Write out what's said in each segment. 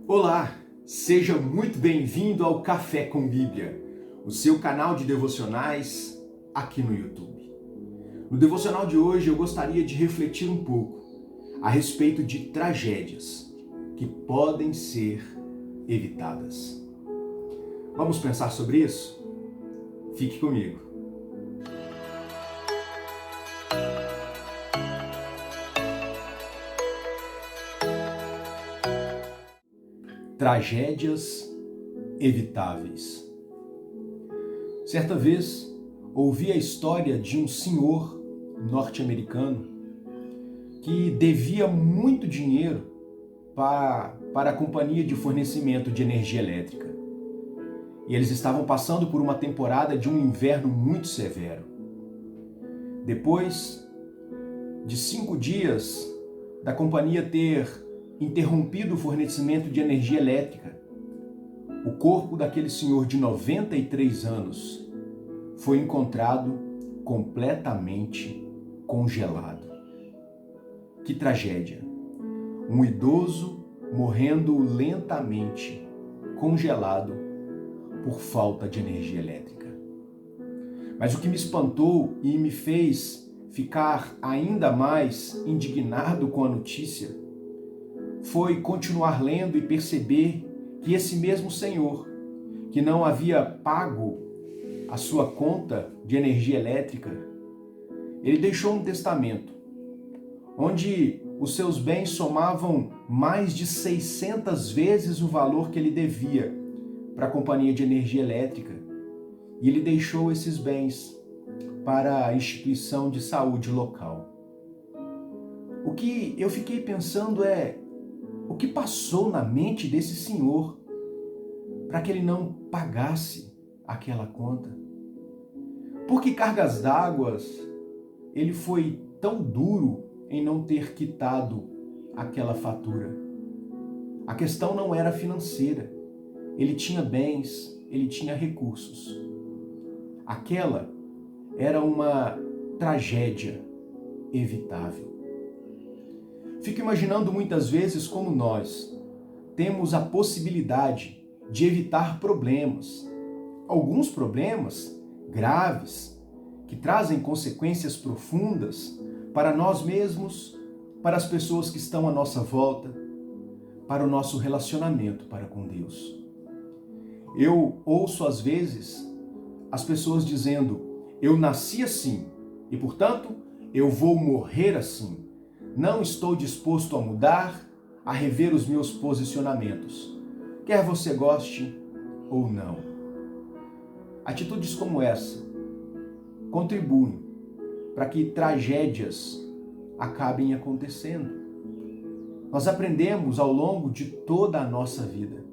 Olá, seja muito bem-vindo ao Café com Bíblia, o seu canal de devocionais aqui no YouTube. No devocional de hoje eu gostaria de refletir um pouco a respeito de tragédias que podem ser evitadas. Vamos pensar sobre isso? Fique comigo. Tragédias evitáveis. Certa vez, ouvi a história de um senhor norte-americano que devia muito dinheiro para a companhia de fornecimento de energia elétrica. E eles estavam passando por uma temporada de um inverno muito severo. Depois de 5 dias da companhia ter interrompido o fornecimento de energia elétrica, o corpo daquele senhor de 93 anos foi encontrado completamente congelado. Que tragédia! Um idoso morrendo lentamente, congelado por falta de energia elétrica. Mas o que me espantou e me fez ficar ainda mais indignado com a notícia foi continuar lendo e perceber que esse mesmo senhor, que não havia pago a sua conta de energia elétrica, ele deixou um testamento, onde os seus bens somavam mais de 600 vezes o valor que ele devia para a companhia de energia elétrica. E ele deixou esses bens para a instituição de saúde local. O que eu fiquei pensando é, o que passou na mente desse senhor para que ele não pagasse aquela conta? Por que cargas d'água ele foi tão duro em não ter quitado aquela fatura? A questão não era financeira. Ele tinha bens, ele tinha recursos. Aquela era uma tragédia evitável. Fico imaginando muitas vezes como nós temos a possibilidade de evitar problemas. Alguns problemas graves que trazem consequências profundas para nós mesmos, para as pessoas que estão à nossa volta, para o nosso relacionamento para com Deus. Eu ouço às vezes as pessoas dizendo: eu nasci assim e, portanto, eu vou morrer assim. Não estou disposto a mudar, a rever os meus posicionamentos, quer você goste ou não. Atitudes como essa contribuem para que tragédias acabem acontecendo. Nós aprendemos ao longo de toda a nossa vida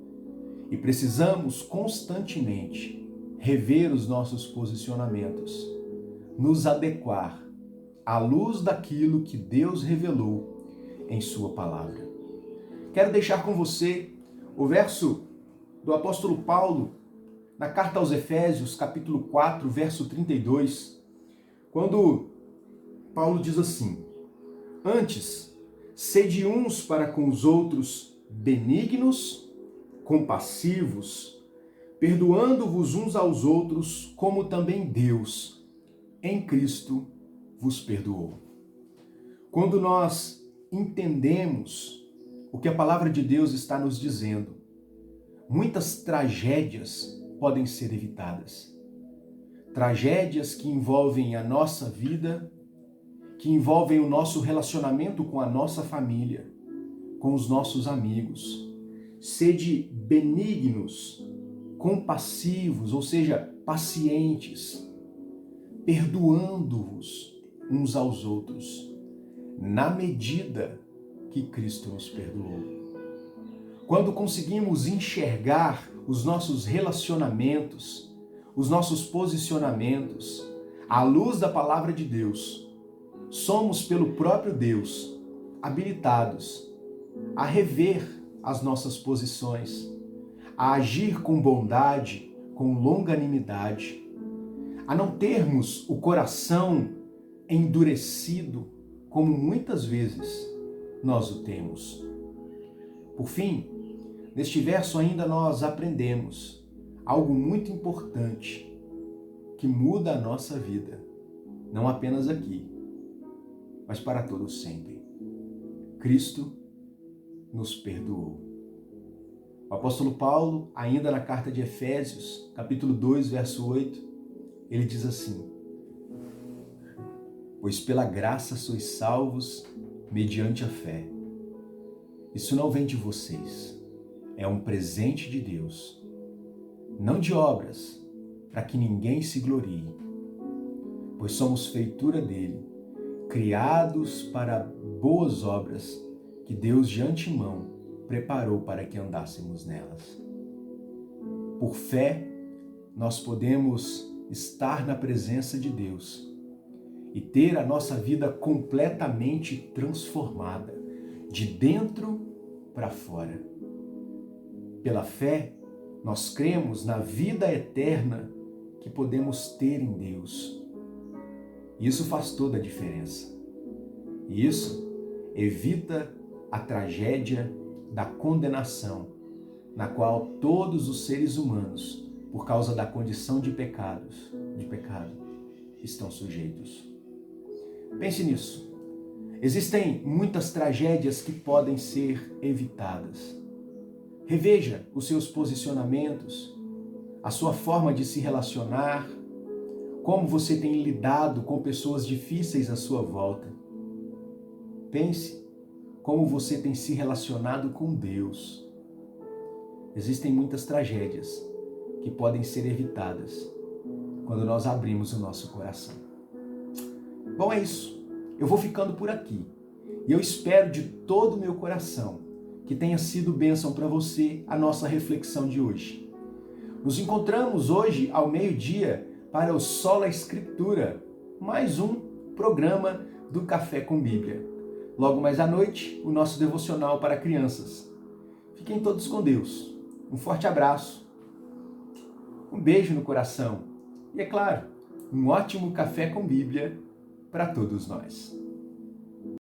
e precisamos constantemente rever os nossos posicionamentos, nos adequar à luz daquilo que Deus revelou em sua palavra. Quero deixar com você o verso do apóstolo Paulo na carta aos Efésios, capítulo 4, verso 32, quando Paulo diz assim: antes, sede uns para com os outros benignos, compassivos, perdoando-vos uns aos outros, como também Deus, em Cristo, vos perdoou. Quando nós entendemos o que a palavra de Deus está nos dizendo, muitas tragédias podem ser evitadas. Tragédias que envolvem a nossa vida, que envolvem o nosso relacionamento com a nossa família, com os nossos amigos. Sede benignos, compassivos, ou seja, pacientes, perdoando-vos uns aos outros, na medida que Cristo nos perdoou. Quando conseguimos enxergar os nossos relacionamentos, os nossos posicionamentos, à luz da palavra de Deus, somos pelo próprio Deus habilitados a rever as nossas posições, a agir com bondade, com longanimidade, a não termos o coração endurecido, como muitas vezes nós o temos. Por fim, Neste verso ainda nós aprendemos algo muito importante que muda a nossa vida, não apenas aqui, mas para todo sempre. Cristo nos perdoou. O apóstolo Paulo, ainda na carta de Efésios, capítulo 2, verso 8, ele diz assim: pois pela graça sois salvos mediante a fé. Isso não vem de vocês, é um presente de Deus, não de obras, para que ninguém se glorie, pois somos feitura dele, criados para boas obras que Deus de antemão preparou para que andássemos nelas. Por fé, nós podemos estar na presença de Deus e ter a nossa vida completamente transformada, de dentro para fora. Pela fé, nós cremos na vida eterna que podemos ter em Deus. Isso faz toda a diferença. E isso evita a tragédia da condenação, na qual todos os seres humanos, por causa da condição de pecado, estão sujeitos. Pense nisso. Existem muitas tragédias que podem ser evitadas. Reveja os seus posicionamentos, a sua forma de se relacionar, como você tem lidado com pessoas difíceis à sua volta. Pense como você tem se relacionado com Deus. Existem muitas tragédias que podem ser evitadas quando nós abrimos o nosso coração. Bom, é isso. Eu vou ficando por aqui. E eu espero de todo o meu coração que tenha sido bênção para você a nossa reflexão de hoje. Nos encontramos hoje ao meio-dia para o Sola Escritura, mais um programa do Café com Bíblia. Logo mais à noite, o nosso devocional para crianças. Fiquem todos com Deus. Um forte abraço, um beijo no coração e, é claro, um ótimo café com Bíblia para todos nós.